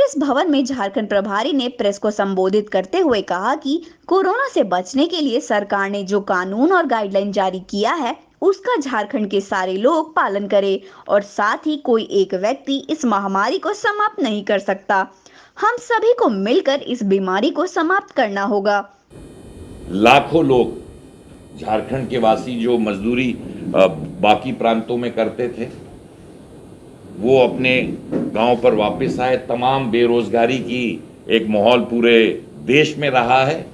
कांग्रेस भवन में झारखंड प्रभारी ने प्रेस को संबोधित करते हुए कहा कि कोरोना से बचने के लिए सरकार ने जो कानून और गाइडलाइन जारी किया है उसका झारखंड के सारे लोग पालन करें और साथ ही कोई एक व्यक्ति इस महामारी को समाप्त नहीं कर सकता। हम सभी को मिलकर इस बीमारी को समाप्त करना होगा। लाखों लोग झारखंड के वासी जो मजदूरी बाकी प्रांतों में करते थे वो अपने गांव पर वापस आए। तमाम बेरोजगारी की एक माहौल पूरे देश में रहा है।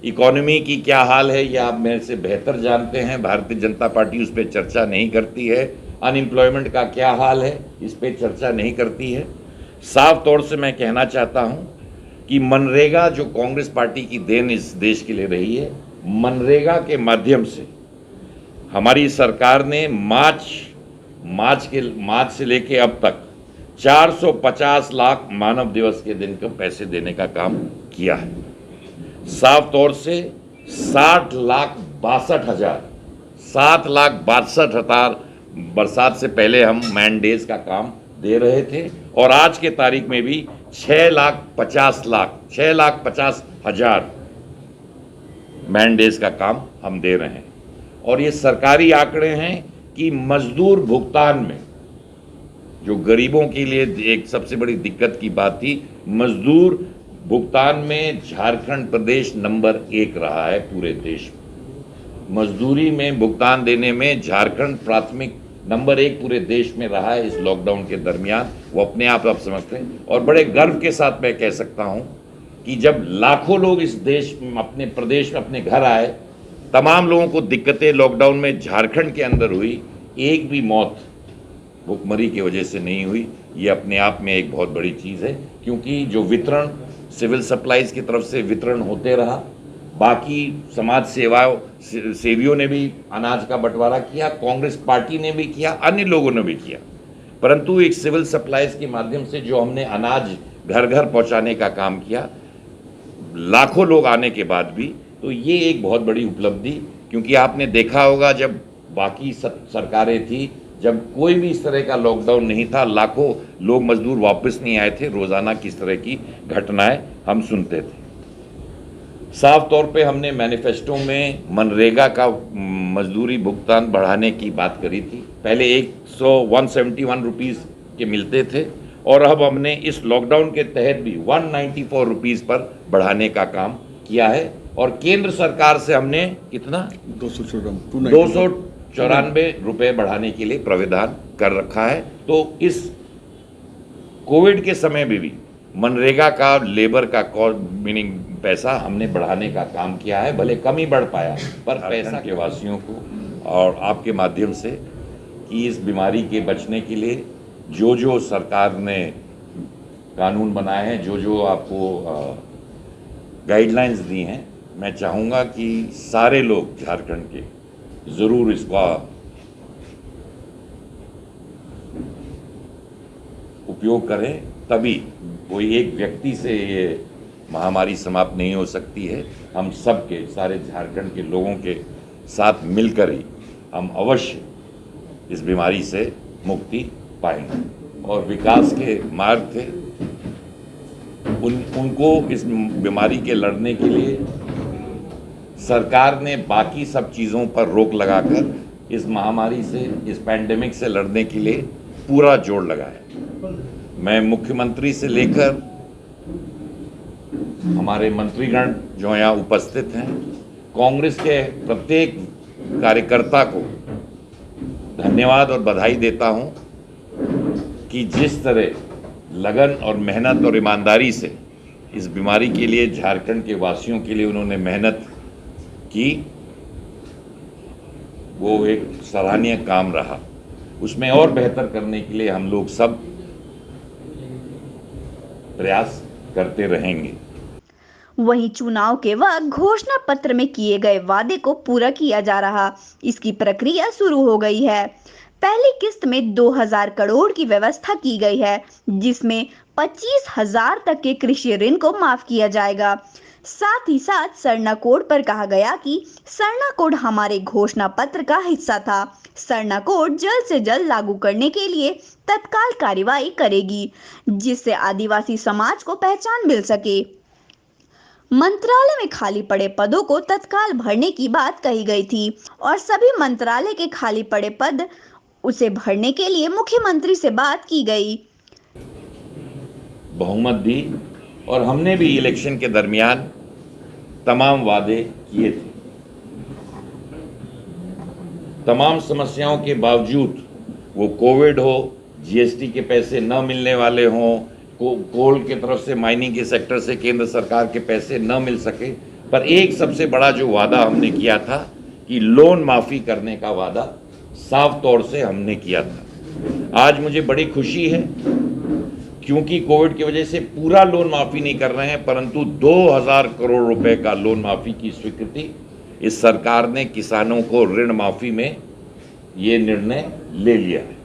इकोनॉमी की क्या हाल है ये आप मेरे से बेहतर जानते हैं। भारतीय जनता पार्टी उस पर चर्चा नहीं करती है। अनएम्प्लॉयमेंट का क्या हाल है इस पर चर्चा नहीं करती है। साफ तौर से मैं कहना चाहता हूं कि मनरेगा जो कांग्रेस पार्टी की देन इस देश के लिए रही है, मनरेगा के माध्यम से हमारी सरकार ने मार्च से लेके अब तक 450 लाख मानव दिवस के दिन को पैसे देने का काम किया है। साफ तौर से 7,62,000 बरसात से पहले हम मैन डेज का काम दे रहे थे और आज के तारीख में भी 6,50,000 मैन डेज का काम हम दे रहे हैं। और ये सरकारी आंकड़े हैं कि मजदूर भुगतान में जो गरीबों के लिए एक सबसे बड़ी दिक्कत की बात थी, मजदूर भुगतान में झारखंड प्रदेश नंबर 1 रहा है पूरे देश में। मजदूरी में भुगतान देने में झारखंड प्राथमिक नंबर 1 पूरे देश में रहा है इस लॉकडाउन के दरमियान। वो अपने आप समझते हैं और बड़े गर्व के साथ मैं कह सकता हूं कि जब लाखों लोग इस देश में अपने प्रदेश में अपने घर आए, तमाम लोगों को दिक्कतें लॉकडाउन में झारखंड के अंदर हुई, एक भी मौत भुखमरी की वजह से नहीं हुई। ये अपने आप में एक बहुत बड़ी चीज़ है क्योंकि जो वितरण सिविल सप्लाईज की तरफ से वितरण होते रहा, बाकी समाज सेवियों ने भी अनाज का बंटवारा किया, कांग्रेस पार्टी ने भी किया, अन्य लोगों ने भी किया, परंतु एक सिविल सप्लाईज के माध्यम से जो हमने अनाज घर घर पहुंचाने का काम किया लाखों लोग आने के बाद भी, तो ये एक बहुत बड़ी उपलब्धि। क्योंकि आपने देखा होगा जब बाकी सरकारें थी, जब कोई भी इस तरह का लॉकडाउन नहीं था, लाखों लोग मजदूर वापस नहीं आए थे, रोजाना किस तरह की घटनाएं हम सुनते थे। साफ तौर पे हमने मैनिफेस्टो में मनरेगा का मजदूरी भुगतान बढ़ाने की बात करी थी। पहले 171 रुपीज़ के मिलते थे और अब हमने इस लॉकडाउन के तहत भी 194 रुपीज़ पर बढ़ाने का काम किया है। और केंद्र सरकार से हमने कितना 294 रुपये बढ़ाने के लिए प्राविधान कर रखा है। तो इस कोविड के समय में भी मनरेगा का लेबर का मीनिंग पैसा हमने बढ़ाने का काम किया है। भले कम ही बढ़ पाया पर पैसा के वासियों को और आपके माध्यम से कि इस बीमारी के बचने के लिए जो जो सरकार ने कानून बनाए हैं, जो जो आपको गाइडलाइंस दी हैं, मैं चाहूँगा कि सारे लोग झारखंड के ज़रूर इसका उपयोग करें। तभी कोई एक व्यक्ति से ये महामारी समाप्त नहीं हो सकती है। हम सब के सारे झारखंड के लोगों के साथ मिलकर ही हम अवश्य इस बीमारी से मुक्ति पाएंगे और विकास के मार्ग थे उनको इस बीमारी के लड़ने के लिए सरकार ने बाकी सब चीज़ों पर रोक लगाकर इस महामारी से, इस पैंडेमिक से लड़ने के लिए पूरा जोर लगाया। मैं मुख्यमंत्री से लेकर हमारे मंत्रीगण जो यहाँ उपस्थित हैं, कांग्रेस के प्रत्येक कार्यकर्ता को धन्यवाद और बधाई देता हूँ कि जिस तरह लगन और मेहनत और ईमानदारी से इस बीमारी के लिए झारखंड के वासियों के लिए उन्होंने मेहनत की, वो एक सराहनीय काम रहा। उसमें और बेहतर करने के लिए हम लोग सब प्रयास करते रहेंगे। वहीं चुनाव के वक्त घोषणा पत्र में किए गए वादे को पूरा किया जा रहा, इसकी प्रक्रिया शुरू हो गई है। पहली किस्त में 2000 करोड़ की व्यवस्था की गई है, जिसमें 25,000 तक के कृषि ऋण को माफ किया जाएगा। साथ ही साथ सरना कोड पर कहा गया कि सरना कोड हमारे घोषणा पत्र का हिस्सा था। सरना कोड जल्द से जल्द लागू करने के लिए तत्काल कार्रवाई करेगी, जिससे आदिवासी समाज को पहचान मिल सके। मंत्रालय में खाली पड़े पदों को तत्काल भरने की बात कही गई थी और सभी मंत्रालय के खाली पड़े पद उसे भरने के लिए मुख्यमंत्री से बात की गई। बहुमत दी और हमने भी इलेक्शन के दरमियान तमाम वादे किए थे। तमाम समस्याओं के बावजूद, वो कोविड हो, जीएसटी के पैसे न मिलने वाले हों, कोल के तरफ से माइनिंग के सेक्टर से केंद्र सरकार के पैसे न मिल सके, पर एक सबसे बड़ा जो वादा हमने किया था कि लोन माफ़ी करने का वादा साफ तौर से हमने किया था। आज मुझे बड़ी खुशी है क्योंकि कोविड की वजह से पूरा लोन माफ़ी नहीं कर रहे हैं, परंतु 2000 करोड़ रुपए का लोन माफ़ी की स्वीकृति इस सरकार ने किसानों को ऋण माफ़ी में ये निर्णय ले लिया है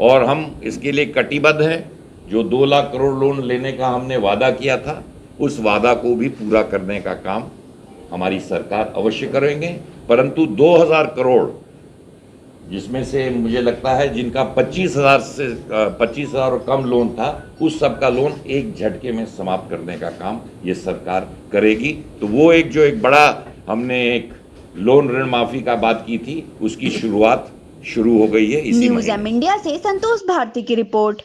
और हम इसके लिए कटिबद्ध हैं। जो 2 लाख करोड़ लोन लेने का हमने वादा किया था, उस वादा को भी पूरा करने का काम हमारी सरकार अवश्य करेंगे। परंतु 2000 करोड़, जिसमें से मुझे लगता है जिनका 25,000 और कम लोन था, उस सब का लोन एक झटके में समाप्त करने का काम ये सरकार करेगी। तो वो एक बड़ा हमने एक लोन ऋण माफी का बात की थी, उसकी शुरुआत शुरू हो गई है इसी न्यूज़ एम इंडिया से संतोष भारती की रिपोर्ट।